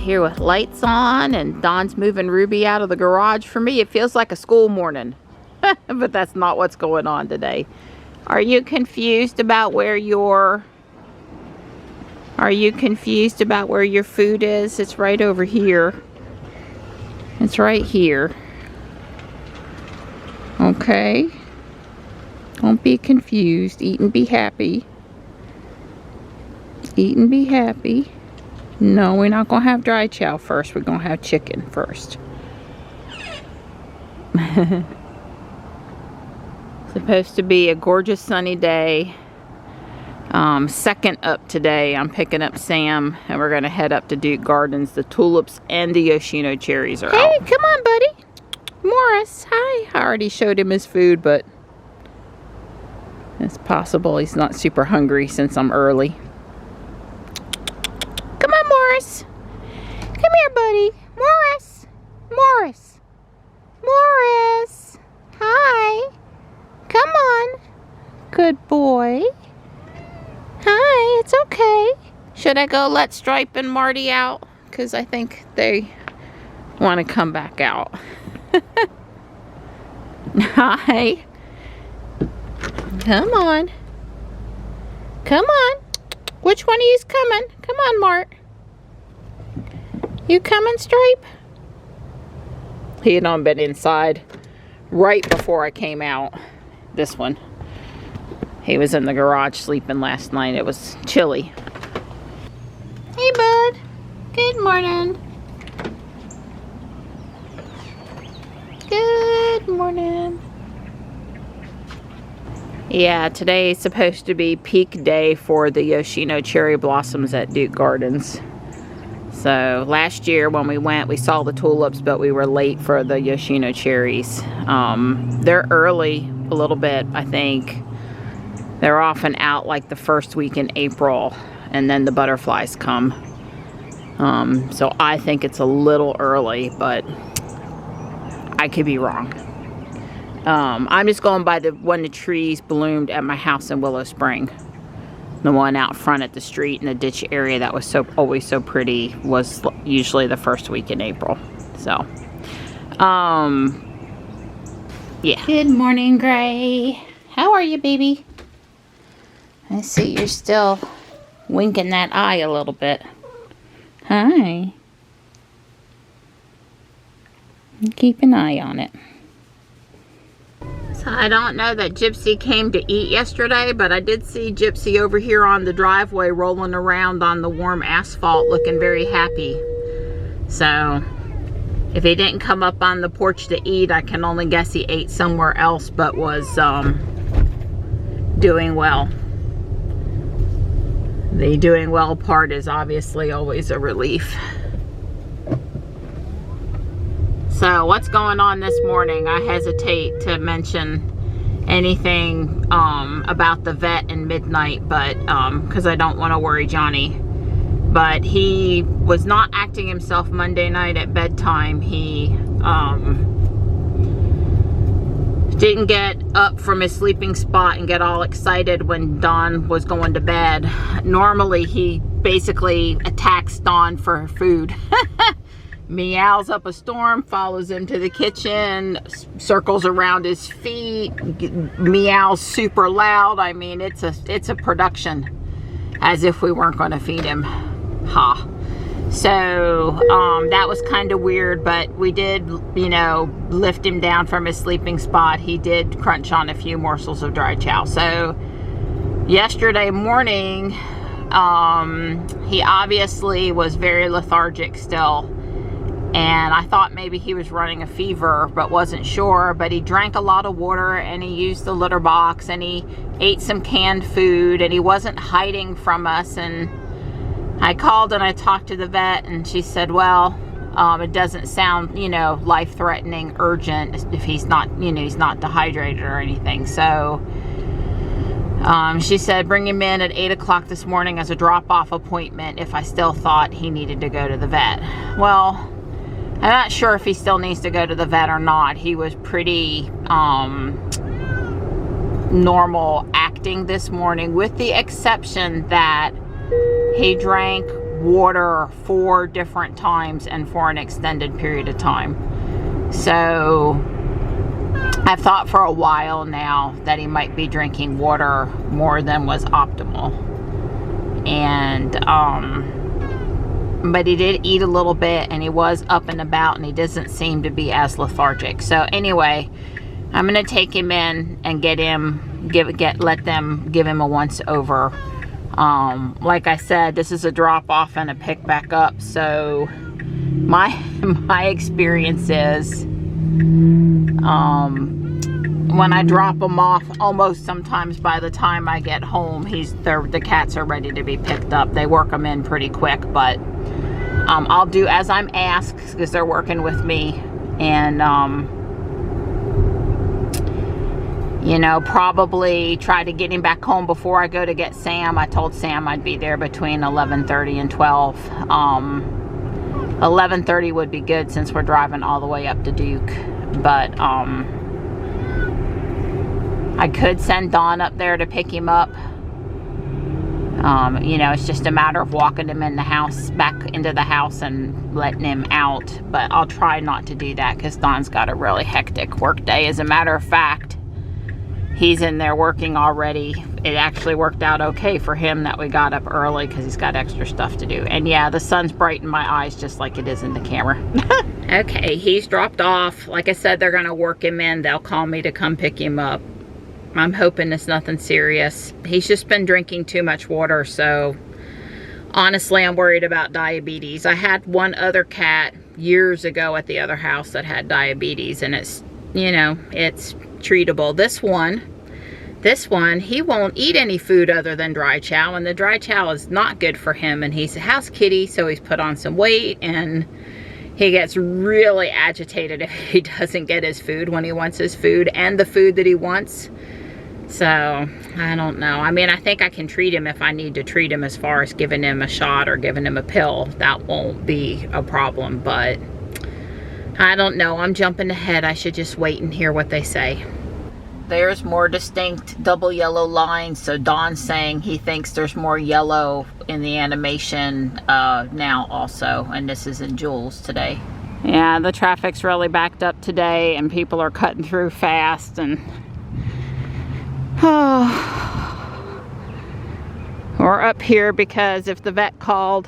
here with lights on, and Don's moving Ruby out of the garage. For me, it feels like a school morning, but that's not what's going on today. Are you confused about where your food is? It's right over here. It's right here. Okay. Don't be confused. Eat and be happy. Eat and be happy. No, we're not going to have dry chow first. We're going to have chicken first. Supposed to be a gorgeous sunny day. Second up today, I'm picking up Sam, and we're going to head up to Duke Gardens. The tulips and the Yoshino cherries are out. Hey, come on, buddy. Morris, hi. I already showed him his food, but it's possible he's not super hungry since I'm early. Come on, Morris. Come here, buddy. Morris. Morris. Morris. Hi. Come on. Good boy. Hi, it's okay. Should I go let Stripe and Marty out? Because I think they want to come back out. Hi. Come on. Come on. Which one of you's coming? Come on, Mart. You coming, Stripe? He had not been inside right before I came out. This one. He was in the garage sleeping last night. It was chilly. Hey, bud. Good morning. Good morning. Yeah, today is supposed to be peak day for the Yoshino cherry blossoms at Duke Gardens. So last year when we went, we saw the tulips, but we were late for the Yoshino cherries. They're early a little bit, I think. They're often out like the first week in April, and then the butterflies come. So I think it's a little early, but I could be wrong. I'm just going by when the trees bloomed at my house in Willow Spring. The one out front at the street in the ditch area that was always so pretty was usually the first week in April. So, yeah. Good morning, Gray. How are you, baby? I see you're still winking that eye a little bit. Hi. Keep an eye on it. So I don't know that Gypsy came to eat yesterday, but I did see Gypsy over here on the driveway rolling around on the warm asphalt looking very happy. So if he didn't come up on the porch to eat, I can only guess he ate somewhere else, but was doing well. The doing well part is obviously always a relief. So what's going on this morning? I hesitate to mention anything about the vet and midnight, but because I don't want to worry Johnny. But he was not acting himself Monday night at bedtime. He didn't get up from his sleeping spot and get all excited when Dawn was going to bed. Normally he basically attacks Dawn for her food. Meows up a storm, follows him to the kitchen, circles around his feet, meows super loud. I mean, it's a production, as if we weren't going to feed him. Ha. So that was kind of weird, but we did, you know, lift him down from his sleeping spot. He did crunch on a few morsels of dry chow. So yesterday morning, he obviously was very lethargic still. And I thought maybe he was running a fever, but wasn't sure. But he drank a lot of water, and he used the litter box, and he ate some canned food, and he wasn't hiding from us. And I called and I talked to the vet, and she said, well, it doesn't sound, you know, life-threatening, urgent if he's not, you know, he's not dehydrated or anything. So she said bring him in at 8 o'clock this morning as a drop-off appointment if I still thought he needed to go to the vet. Well, I'm not sure if he still needs to go to the vet or not. He was pretty normal acting this morning, with the exception that he drank water 4 different times and for an extended period of time. So I've thought for a while now that he might be drinking water more than was optimal. And but he did eat a little bit, and he was up and about, and he doesn't seem to be as lethargic. So anyway, I'm gonna take him in and let them give him a once over. Like I said, this is a drop off and a pick back up. So my experience is, when I drop them off, almost sometimes by the time I get home, the cats are ready to be picked up. They work them in pretty quick, but I'll do as I'm asked because they're working with me, and you know, probably try to get him back home before I go to get Sam. I told Sam I'd be there between 11:30 and 12. 11:30 would be good since we're driving all the way up to Duke, but I could send Dawn up there to pick him up. You know, it's just a matter of walking him in the house, back into the house, and letting him out. But I'll try not to do that because Dawn's got a really hectic work day. As a matter of fact, he's in there working already. It actually worked out okay for him that we got up early because he's got extra stuff to do. And yeah, the sun's bright in my eyes just like it is in the camera. Okay, he's dropped off. Like I said, they're gonna work him in. They'll call me to come pick him up. I'm hoping it's nothing serious. He's just been drinking too much water, so honestly, I'm worried about diabetes. I had one other cat years ago at the other house that had diabetes, and it's, you know, it's treatable. This one, he won't eat any food other than dry chow, and the dry chow is not good for him, and he's a house kitty, so he's put on some weight, and he gets really agitated if he doesn't get his food when he wants his food and the food that he wants. So, I don't know. I mean, I think I can treat him if I need to treat him, as far as giving him a shot or giving him a pill. That won't be a problem, but I don't know. I'm jumping ahead. I should just wait and hear what they say. There's more distinct double yellow lines, so Don's saying he thinks there's more yellow in the animation now also, and this is in Jules today. Yeah, the traffic's really backed up today, and people are cutting through fast, and we're up here because if the vet called,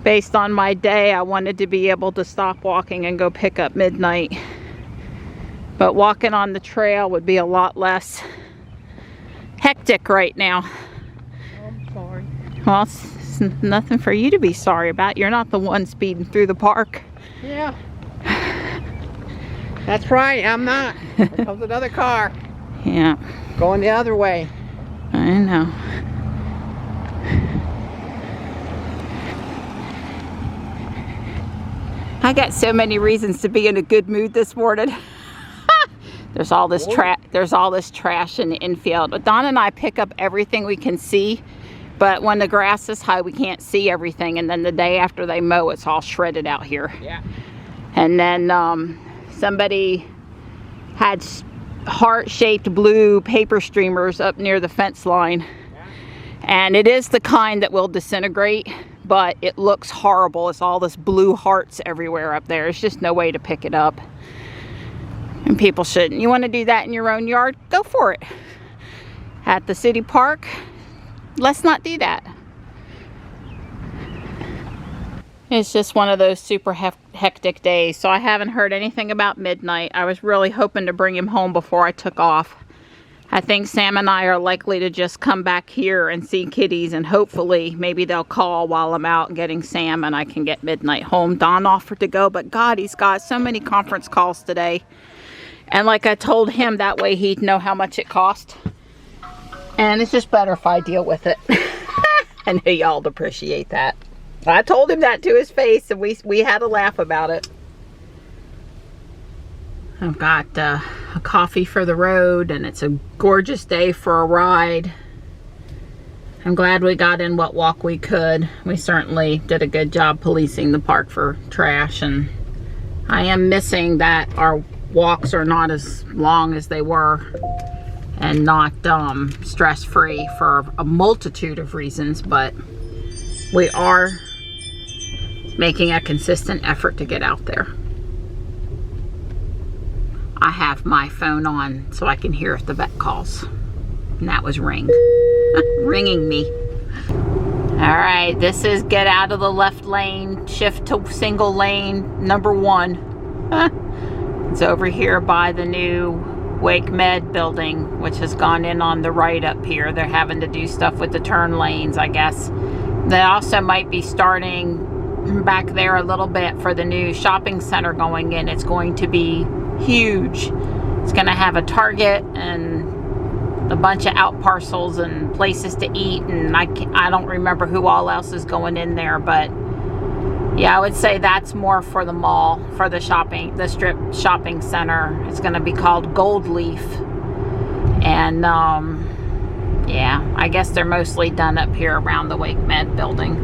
based on my day, I wanted to be able to stop walking and go pick up Midnight. But walking on the trail would be a lot less hectic right now. I'm sorry. Well, it's nothing for you to be sorry about. You're not the one speeding through the park. Yeah. That's right, I'm not. There comes another car. Yeah. Going the other way. I know. I got so many reasons to be in a good mood this morning. There's all this trash in the infield. But Don and I pick up everything we can see, but when the grass is high, we can't see everything. And then the day after they mow, it's all shredded out here. Yeah. And then somebody had heart-shaped blue paper streamers up near the fence line. Yeah. And it is the kind that will disintegrate, but it looks horrible. It's all this blue hearts everywhere up there. There's just no way to pick it up. And people shouldn't. You want to do that in your own yard? Go for it. At the city park, let's not do that. It's just one of those super hectic days. So I haven't heard anything about Midnight. I was really hoping to bring him home before I took off. I think Sam and I are likely to just come back here and see kitties, and hopefully maybe they'll call while I'm out getting Sam and I can get Midnight home. Don offered to go, but God, he's got so many conference calls today. And like I told him, that way he'd know how much it cost. And it's just better if I deal with it. I know y'all appreciate that. I told him that to his face, and we had a laugh about it. I've got a coffee for the road, and it's a gorgeous day for a ride. I'm glad we got in what walk we could. We certainly did a good job policing the park for trash, and I am missing that our walks are not as long as they were and not stress-free for a multitude of reasons, but we are making a consistent effort to get out there. I have my phone on so I can hear if the vet calls. And that was ringing me. All right, this is get out of the left lane, shift to single lane, number 1. It's over here by the new Wake Med building, which has gone in on the right up here. They're having to do stuff with the turn lanes, I guess. They also might be starting back there a little bit for the new shopping center going in. It's going to be huge. It's going to have a Target and a bunch of out parcels and places to eat, and I don't remember who all else is going in there, but yeah, I would say that's more for the mall, for the strip shopping center. It's going to be called Gold Leaf, and yeah, I guess they're mostly done up here around the Wake Med building.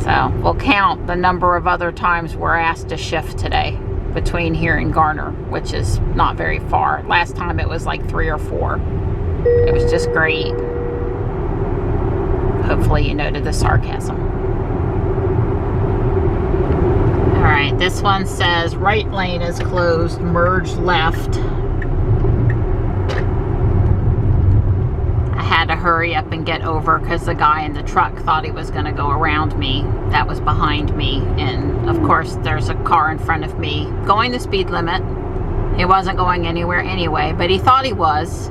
So we'll count the number of other times we're asked to shift today between here and Garner, which is not very far. Last time it was like 3 or 4. It was just great. Hopefully you noted the sarcasm. All right, this one says right lane is closed, merge left. I had to hurry up and get over because the guy in the truck thought he was going to go around me. That was behind me, and of course there's a car in front of me going the speed limit. He wasn't going anywhere anyway, but he thought he was.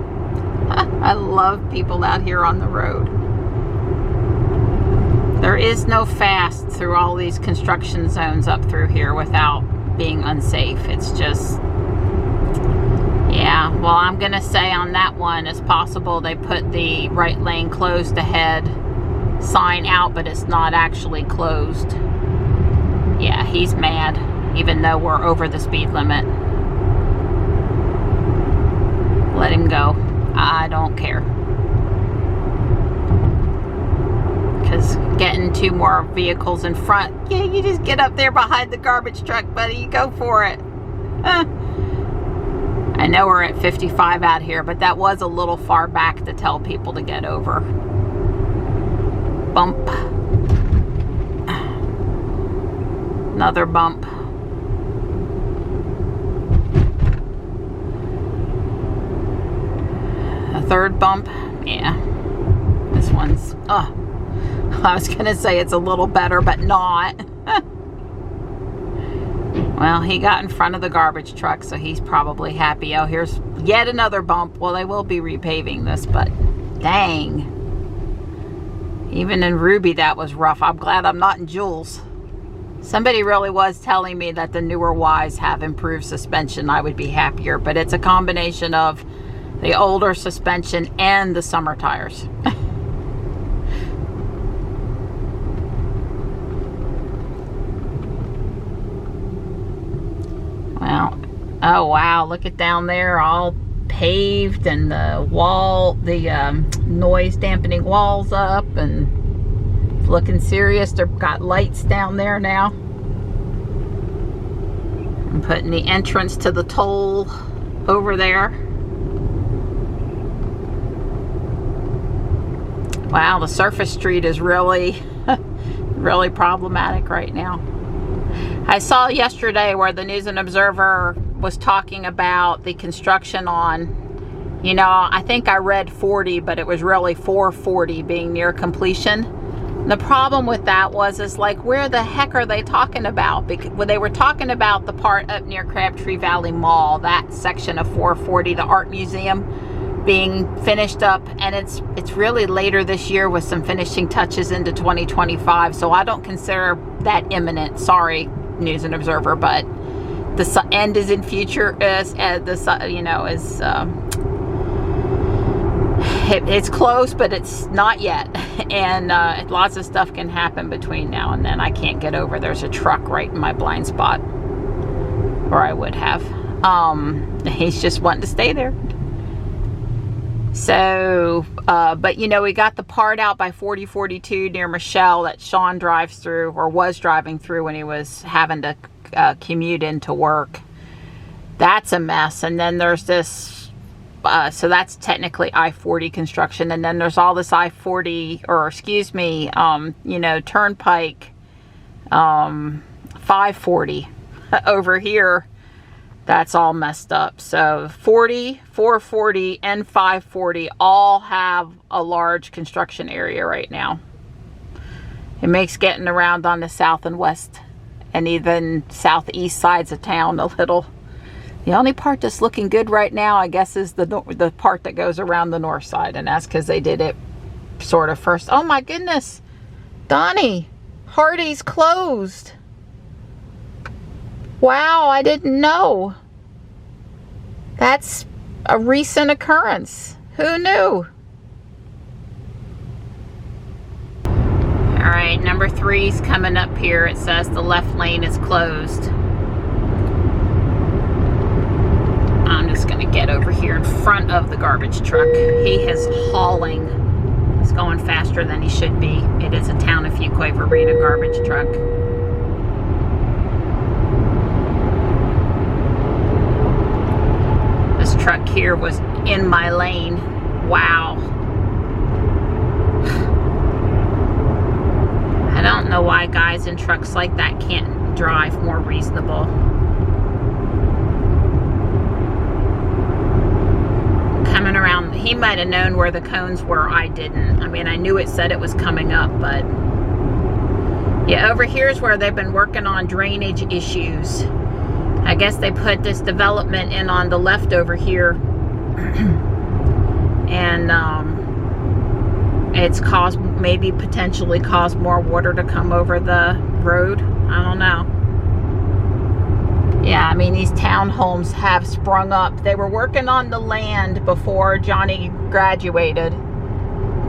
I love people out here on the road. There is no fast through all these construction zones up through here without being unsafe. It's just, yeah, well, I'm gonna say on that one, it's possible they put the right lane closed ahead sign out, but it's not actually closed. Yeah, he's mad, even though we're over the speed limit. Let him go. I don't care. Because getting 2 more vehicles in front, yeah, you just get up there behind the garbage truck, buddy. You go for it. I know we're at 55 out here, but that was a little far back to tell people to get over. Bump. Another bump. A third bump. Yeah. This one's, I was gonna say it's a little better, but not. Well, he got in front of the garbage truck, so he's probably happy. Oh, here's yet another bump. Well, they will be repaving this, but dang. Even in Ruby, that was rough. I'm glad I'm not in Jules. Somebody really was telling me that the newer Ys have improved suspension. I would be happier, but it's a combination of the older suspension and the summer tires. Well, oh wow, look at down there, all paved, and the wall, the noise dampening walls up, and it's looking serious. They've got lights down there now. I'm putting the entrance to the toll over there. Wow, the surface street is really, really problematic right now. I saw yesterday where the News and Observer was talking about the construction on, you know, I think I read 40, but it was really 440 being near completion. And the problem with that is like, where the heck are they talking about? Because when they were talking about the part up near Crabtree Valley Mall, that section of 440, the art museum being finished up, and it's really later this year with some finishing touches into 2025. So I don't consider that imminent. Sorry, News and Observer, but the end is in future. It's close, but it's not yet, and lots of stuff can happen between now and then. I can't get over. There's a truck right in my blind spot, or I would have. He's just wanting to stay there. So, but you know, we got the part out by 4042 near Michelle that Sean drives through, or was driving through when he was having to commute into work. That's a mess. And then there's this So that's technically I-40 construction. And then there's all this I-40, or excuse me, you know, turnpike 540 over here. That's all messed up. So 40, 440, and 540 all have a large construction area right now. It makes getting around on the south and west and even southeast sides of town a little. The only part that's looking good right now, I guess, is the part that goes around the north side, and that's because they did it sort of first. Oh my goodness, Donnie, Hardee's closed. Wow, I didn't know. That's a recent occurrence. Who knew? All right, number 3's coming up here. It says the left lane is closed. I'm just gonna get over here in front of the garbage truck. He is hauling. He's going faster than he should be. It is a Town of Fuquay Verena garbage truck. This truck here was in my lane. Wow. I don't know why guys in trucks like that can't drive more reasonable. Coming around, he might have known where the cones were. I didn't. I mean, I knew it said it was coming up, but yeah, over here's where they've been working on drainage issues. I guess they put this development in on the left over here, and it's caused, maybe potentially caused more water to come over the road. I don't know. Yeah, I mean, these townhomes have sprung up. They were working on the land before Johnny graduated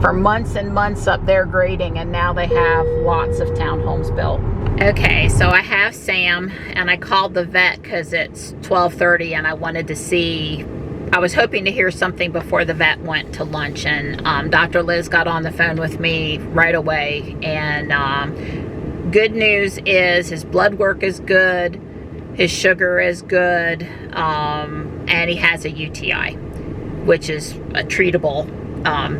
for months and months up there grading, and now they have lots of townhomes built. Okay, so I have Sam, and I called the vet because it's 12:30 and I wanted to see, I was hoping to hear something before the vet went to lunch, and Dr. Liz got on the phone with me right away, and good news is his blood work is good, his sugar is good, and he has a UTI, which is treatable.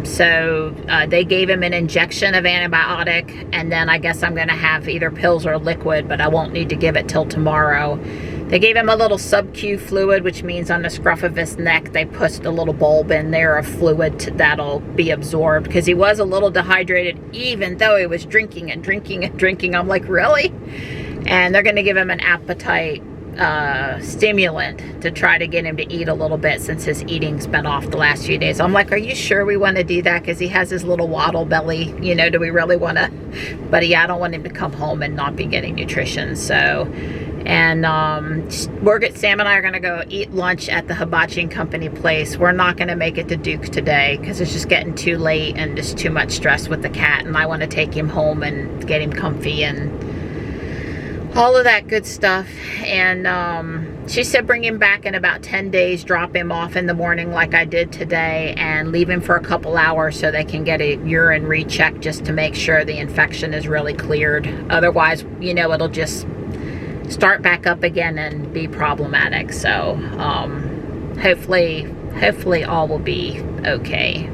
So they gave him an injection of antibiotic, and then I guess I'm going to have either pills or liquid, but I won't need to give it till tomorrow. They gave him a little sub-Q fluid, which means on the scruff of his neck they put a little bulb in there of fluid that'll be absorbed, because he was a little dehydrated even though he was drinking and drinking and drinking. I'm like, really? And they're going to give him an appetite stimulant to try to get him to eat a little bit, since his eating's been off the last few days. I'm like, are you sure we want to do that? Because he has his little waddle belly, you know, do we really want to? But yeah, I don't want him to come home and not be getting nutrition. So, and Sam and I are going to go eat lunch at the Hibachi and Company place. We're not going to make it to Duke today because it's just getting too late and just too much stress with the cat, and I want to take him home and get him comfy and all of that good stuff. And she said bring him back in about 10 days, drop him off in the morning like I did today, and leave him for a couple hours so they can get a urine recheck just to make sure the infection is really cleared. Otherwise, you know, it'll just start back up again and be problematic. So hopefully all will be okay.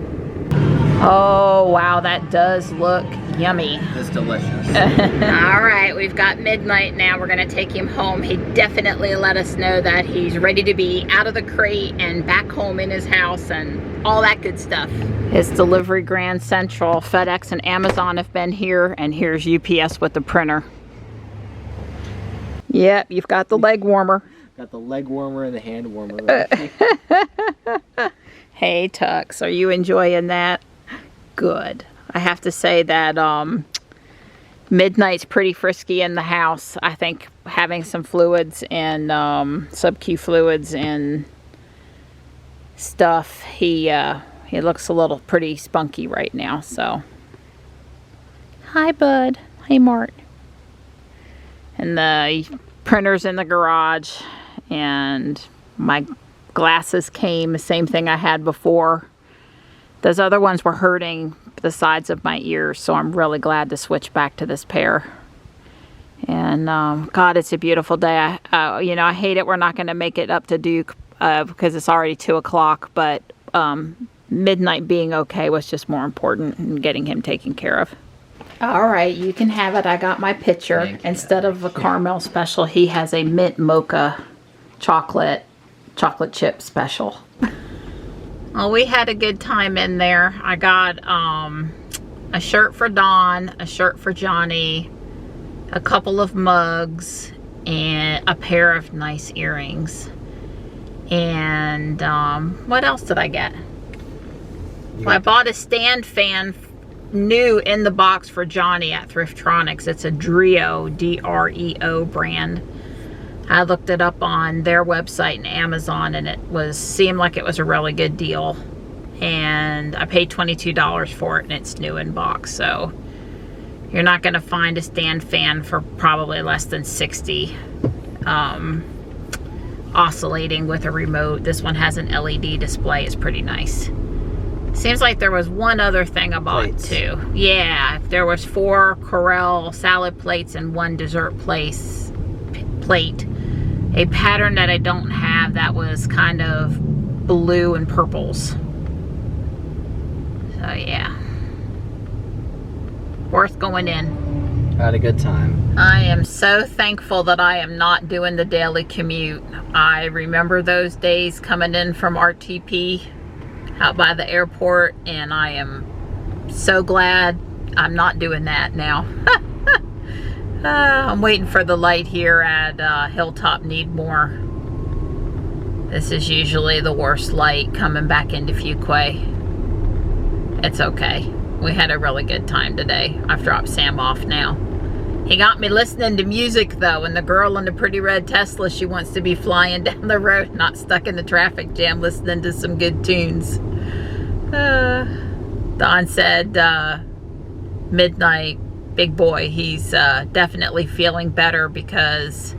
Oh wow, that does look yummy. It's delicious. All right, we've got midnight now. We're gonna take him home. He definitely let us know that he's ready to be out of the crate and back home in his house and all that good stuff. His delivery Grand Central, FedEx and Amazon have been here, and here's UPS with the printer. Yep, you've got the leg warmer. Got the leg warmer and the hand warmer. Right? Hey Tux, are you enjoying that? Good. I have to say that midnight's pretty frisky in the house. I think having some fluids and sub-Q fluids and stuff, he looks a little pretty spunky right now. So, hi bud. Hey Mart. And the printer's in the garage, and my glasses came, the same thing I had before. Those other ones were hurting the sides of my ears, so I'm really glad to switch back to this pair. And God, it's a beautiful day. You know, I hate it we're not going to make it up to Duke. because it's already 2 o'clock, but midnight being okay was just more important and getting him taken care of. All right, you can have it. I got my picture. Instead of a caramel special, he has a mint mocha chocolate chip special. Well, we had a good time in there. I got a shirt for Dawn, a shirt for Johnny, a couple of mugs, and a pair of nice earrings. And what else did I get? Well, I bought a stand fan new in the box for Johnny at Thriftronics. It's a Dreo, D-R-E-O brand. I looked it up on their website and Amazon, and it seemed like it was a really good deal. And I paid $22 for it, and it's new in box. So you're not going to find a stand fan for probably less than $60. Oscillating with a remote. This one has an LED display. It's pretty nice. Seems like there was one other thing I bought too. Yeah, there was 4 Corelle salad plates and 1 dessert plate. A pattern that I don't have that was kind of blue and purples. So yeah, worth going in. Had a good time. I am so thankful that I am not doing the daily commute. I remember those days coming in from RTP out by the airport, and I am so glad I'm not doing that now. I'm waiting for the light here at Hilltop Needmore. This is usually the worst light coming back into Fuquay. It's okay. We had a really good time today. I've dropped Sam off now. He got me listening to music though, and the girl in the pretty red Tesla, she wants to be flying down the road, not stuck in the traffic jam, listening to some good tunes. Don said midnight, big boy, he's definitely feeling better because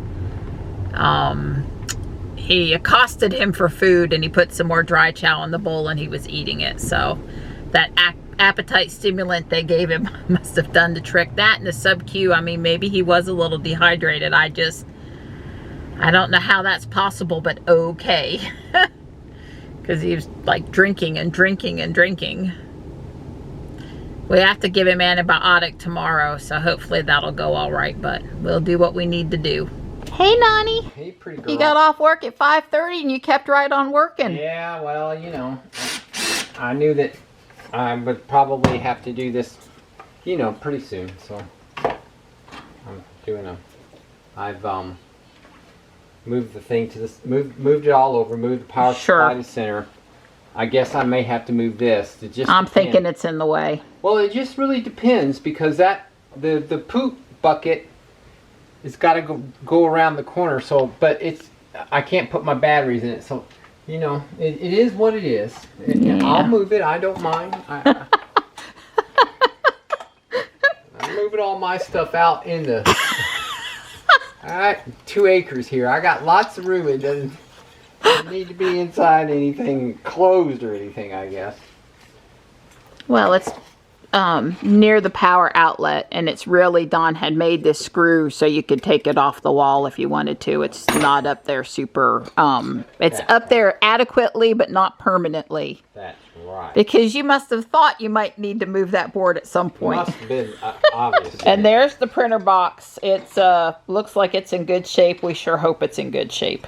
he accosted him for food, and he put some more dry chow in the bowl and he was eating it. So that appetite stimulant they gave him must have done the trick. That and the sub-Q, I mean, maybe he was a little dehydrated. I don't know how that's possible, but okay. Because he was like drinking and drinking and drinking. We have to give him antibiotic tomorrow, so hopefully that'll go all right, but we'll do what we need to do. Hey, Nani. Hey, pretty girl. You got off work at 5:30 and you kept right on working. Yeah, well, you know, I knew that I would probably have to do this, you know, pretty soon, so I'm doing I've moved the thing to this, moved it all over, moved the power supply to center. I guess I may have to move this. It just I'm thinking it's in the way. Well, it just really depends, because that the poop bucket has got to go around the corner. So, but I can't put my batteries in it. So, you know, it is what it is. Yeah. I'll move it. I don't mind. I'm moving all my stuff out in the. I got 2 acres here. I got lots of room. It doesn't need to be inside anything closed or anything, I guess. Well, it's near the power outlet, and it's really, Don had made this screw so you could take it off the wall if you wanted to. It's not up there super, it's up there adequately, but not permanently. That's right. Because you must have thought you might need to move that board at some point. Must have been obvious. And there's the printer box. It's looks like it's in good shape. We sure hope it's in good shape.